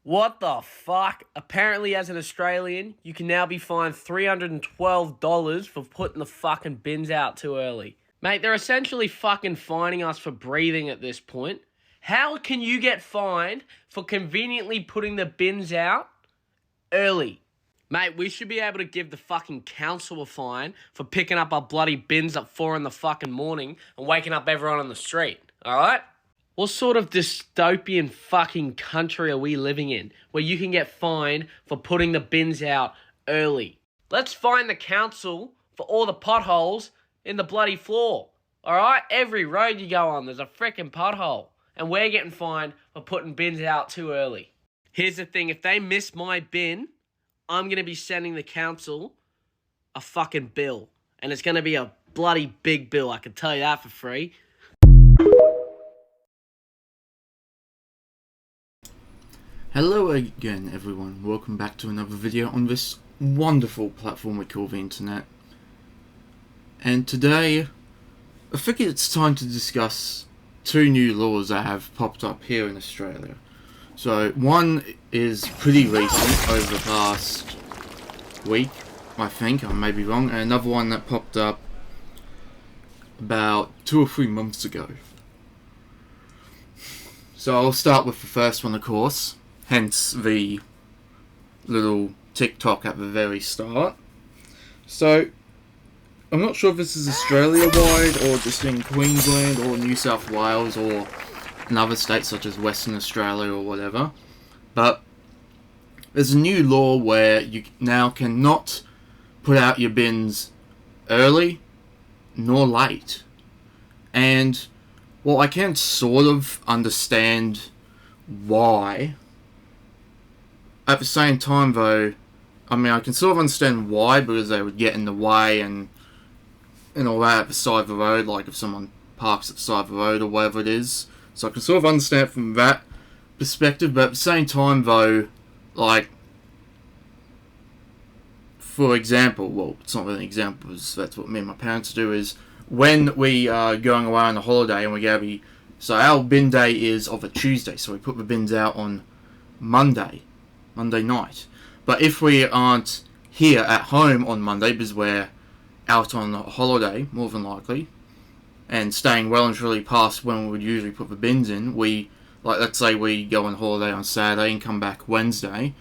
What the fuck? Apparently, as an Australian, you can now be fined $312 for putting the fucking bins out too early. Mate, they're essentially fucking fining us for breathing at this point. How can you get fined for conveniently putting the bins out early? Mate, we should be able to give the fucking council a fine for picking up our bloody bins at 4 in the fucking morning and waking up everyone on the street, alright? What sort of dystopian fucking country are we living in where you can get fined for putting the bins out early? Let's fine the council for all the potholes in the bloody floor, alright? Every road you go on, there's a frickin' pothole. And we're getting fined for putting bins out too early. Here's the thing, if they miss my bin, I'm going to be sending the council a fucking bill. And it's going to be a bloody big bill, I can tell you that for free. Hello again everyone, welcome back to another video on this wonderful platform we call the internet. And today, I figured it's time to discuss two new laws that have popped up here in Australia. So one is pretty recent, over the past week, I think, I may be wrong, and another one that popped up about 2 or 3 months ago. So I'll start with the first one, of course, hence the little TikTok at the very start. So I'm not sure if this is Australia-wide or just in Queensland or New South Wales or in other states such as Western Australia or whatever, but there's a new law where you now cannot put out your bins early nor late. And well, I can sort of understand why. At the same time though, I mean, I can sort of understand why, because they would get in the way and all that at the side of the road, like if someone parks at the side of the road or whatever it is. So I can sort of understand it from that perspective, but at the same time though, like, for example, well, it's not really an example, because that's what me and my parents do, is when we are going away on a holiday and we're going to be, so our bin day is of a Tuesday, so we put the bins out on Monday night. But if we aren't here at home on Monday, because we're out on a holiday, more than likely, and staying well and truly past when we would usually put the bins in, we, like, let's say we go on holiday on Saturday and come back Wednesday,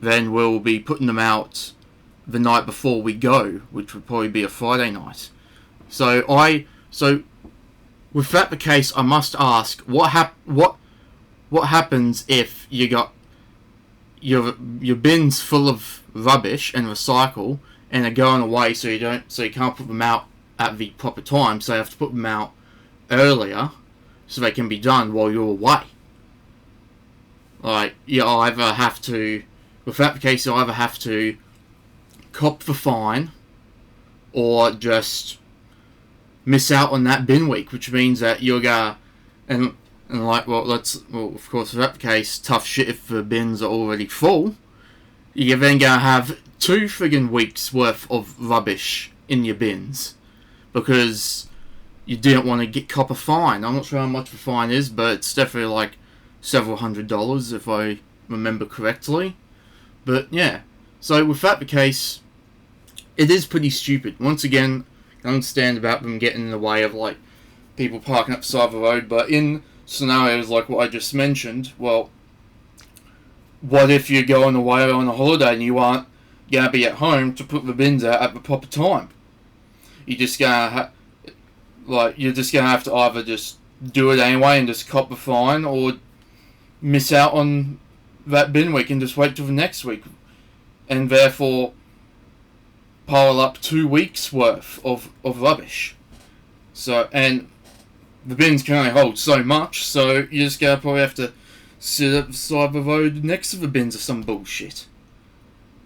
then we'll be putting them out the night before we go, which would probably be a Friday night. So with that the case, I must ask, what happens if you got your bins full of rubbish and recycle and are going away, so you can't put them out at the proper time, so you have to put them out earlier so they can be done while you're away. Like, with that the case, you'll either have to cop the fine or just miss out on that bin week, which means that you're gonna, of course, for that case, tough shit if the bins are already full. You're then gonna have 2 friggin' weeks worth of rubbish in your bins because you didn't want to cop a fine. I'm not sure how much the fine is, but it's definitely like several $100s if I remember correctly. But yeah, so with that the case, it is pretty stupid. Once again, I understand about them getting in the way of like people parking up the side of the road, but in scenarios like what I just mentioned, well, what if you're going away on a holiday and you aren't going to be at home to put the bins out at the proper time? You're just going to have to either just do it anyway and just cop the fine, or miss out on that bin week and just wait till the next week, and therefore pile up 2 weeks worth of rubbish. So, and the bins can only hold so much, so you just gotta probably have to sit at the side of the road next to the bins or some bullshit.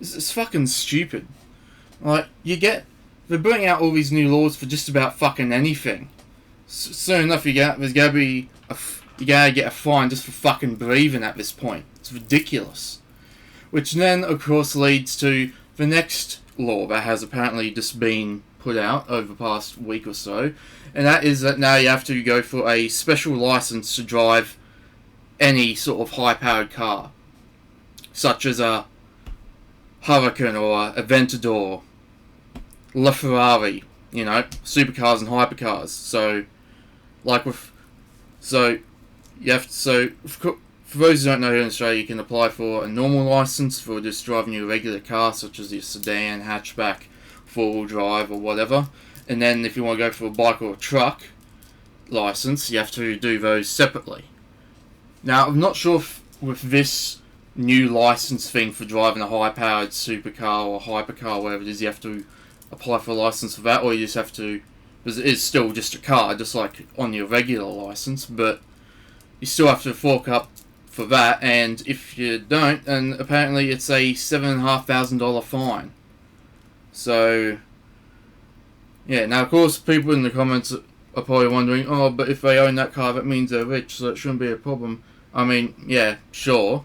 It's fucking stupid. Like, they bring out all these new laws for just about fucking anything. Soon enough, you gotta get a fine just for fucking breathing at this point. It's ridiculous. Which then, of course, leads to the next law that has apparently just been put out over the past week or so, and that is that now you have to go for a special license to drive any sort of high-powered car. such as a Huracan or a Aventador, LaFerrari, you know, supercars and hypercars. So, like with, so you have to, so for those who don't know, here in Australia, you can apply for a normal license for just driving your regular car, such as your sedan, hatchback, four-wheel drive, or whatever. And then if you want to go for a bike or a truck license, you have to do those separately. Now, I'm not sure if with this new license thing for driving a high-powered supercar or hypercar, whatever it is, you have to apply for a license for that, or you just have to, because it is still just a car, just like on your regular license, but you still have to fork up for that, and if you don't, and apparently it's a $7,500 fine. So, yeah, now of course people in the comments are probably wondering, oh, but if they own that car, that means they're rich, so it shouldn't be a problem. I mean, yeah, sure,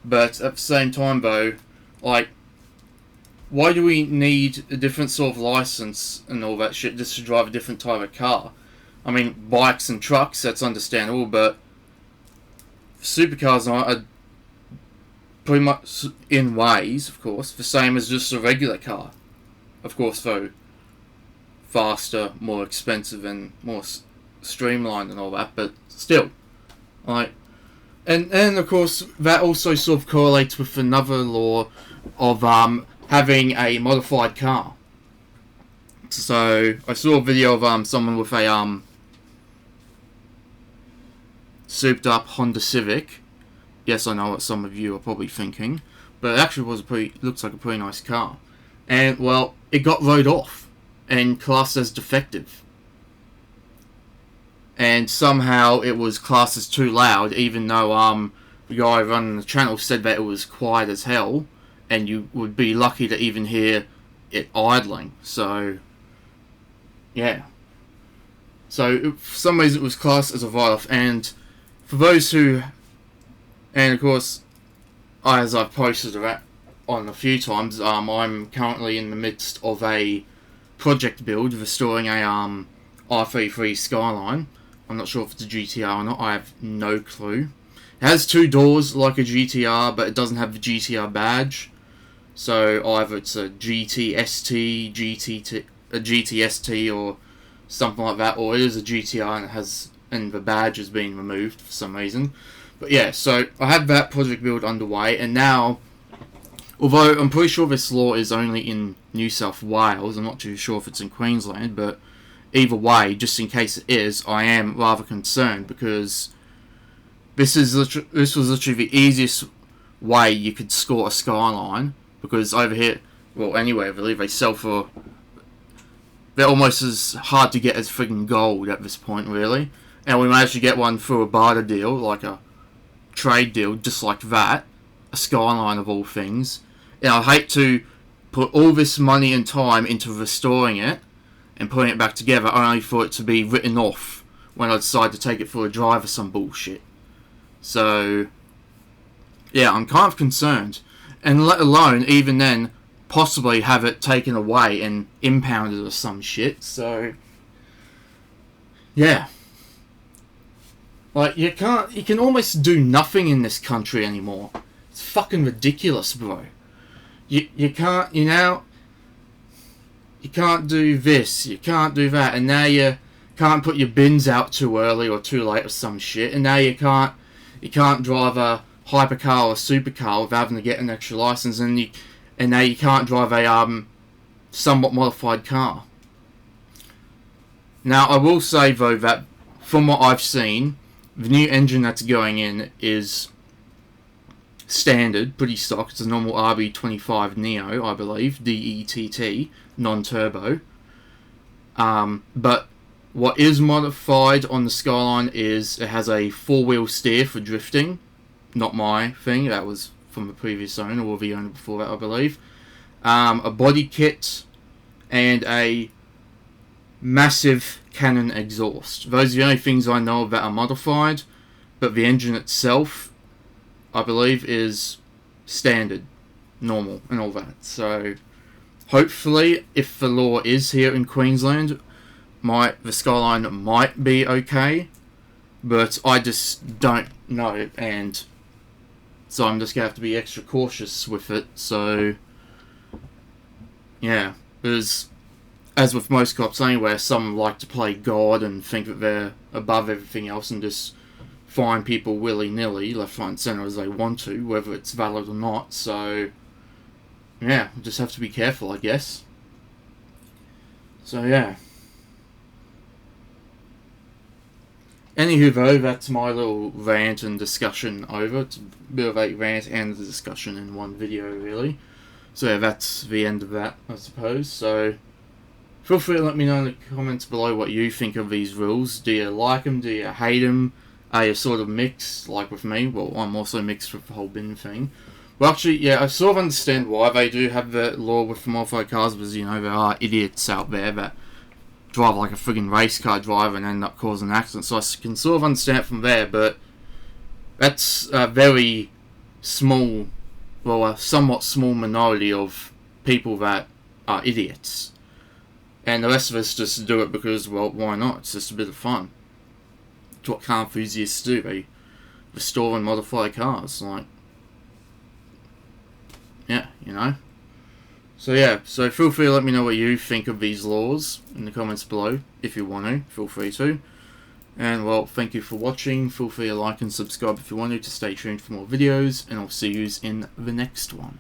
but at the same time though, like, why do we need a different sort of license and all that shit just to drive a different type of car? I mean, bikes and trucks, that's understandable, but supercars are pretty much, in ways, of course, the same as just a regular car. Of course, though, faster, more expensive, and more streamlined and all that, but still, like, and of course, that also sort of correlates with another law of having a modified car. So, I saw a video of someone with a souped up Honda Civic. Yes, I know what some of you are probably thinking, but it actually was looks like a pretty nice car. And, well, it got wrote off and classed as defective. And somehow it was classed as too loud, even though the guy running the channel said that it was quiet as hell, and you would be lucky to even hear it idling. So, yeah. So, for some reason it was classed as a write-off, and for those who, and of course, as I've posted that on a few times, I'm currently in the midst of a project build restoring a R33 Skyline. I'm not sure if it's a GTR or not, I have no clue. It has two doors like a GTR, but it doesn't have the GTR badge. So either it's a GTST, a GTST or something like that, or it is a GTR and the badge has been removed for some reason. But yeah, so I have that project build underway, and now, although I'm pretty sure this law is only in New South Wales, I'm not too sure if it's in Queensland, but either way, just in case it is, I am rather concerned, because this was literally the easiest way you could score a Skyline, because over here, well anyway, I believe they sell for, they're almost as hard to get as friggin' gold at this point, really. And we managed to get one through a barter deal, like a trade deal, just like that. A Skyline of all things. And I hate to put all this money and time into restoring it and putting it back together, only for it to be written off when I decide to take it for a drive or some bullshit. So, yeah, I'm kind of concerned. And let alone, even then, possibly have it taken away and impounded or some shit. So, yeah. Like, you can almost do nothing in this country anymore. It's fucking ridiculous, bro. You can't, you can't do this, you can't do that, and now you can't put your bins out too early or too late or some shit, and now you can't drive a hypercar or supercar without having to get an extra license, and now you can't drive a somewhat modified car. Now, I will say though that from what I've seen, the new engine that's going in is standard, pretty stock. It's a normal RB25 Neo, I believe, DETT, non-turbo. But what is modified on the Skyline is it has a four-wheel steer for drifting. Not my thing, that was from the previous owner, or the owner before that, I believe. A body kit, and a massive Canon exhaust. Those are the only things I know that are modified, but the engine itself, I believe, is standard, normal, and all that. So, hopefully, if the law is here in Queensland, the Skyline might be okay, but I just don't know, and So I'm just going to have to be extra cautious with it. So, yeah. Because, as with most cops anyway, some like to play God and think that they're above everything else and just fine people willy-nilly, left, right and centre as they want to, whether it's valid or not. So, yeah, just have to be careful, I guess. So, yeah. Anywho, though, that's my little rant and discussion over. It's a bit of a rant and a discussion in one video, really. So, yeah, that's the end of that, I suppose. So, feel free to let me know in the comments below what you think of these rules. Do you like them? Do you hate them? Are you sort of mixed, like with me? Well, I'm also mixed with the whole bin thing. Well, actually, yeah, I sort of understand why they do have the law with the modified cars, because, you know, there are idiots out there that drive like a friggin' race car driver and end up causing accidents. So I can sort of understand it from there, but that's a very small, well, a somewhat small minority of people that are idiots. And the rest of us just do it because, well, why not? It's just a bit of fun. It's what car enthusiasts do. They restore and modify cars. Like, yeah, you know. So yeah, so feel free to let me know what you think of these laws in the comments below. If you want to, feel free to. And well, thank you for watching. Feel free to like and subscribe if you want to stay tuned for more videos. And I'll see you in the next one.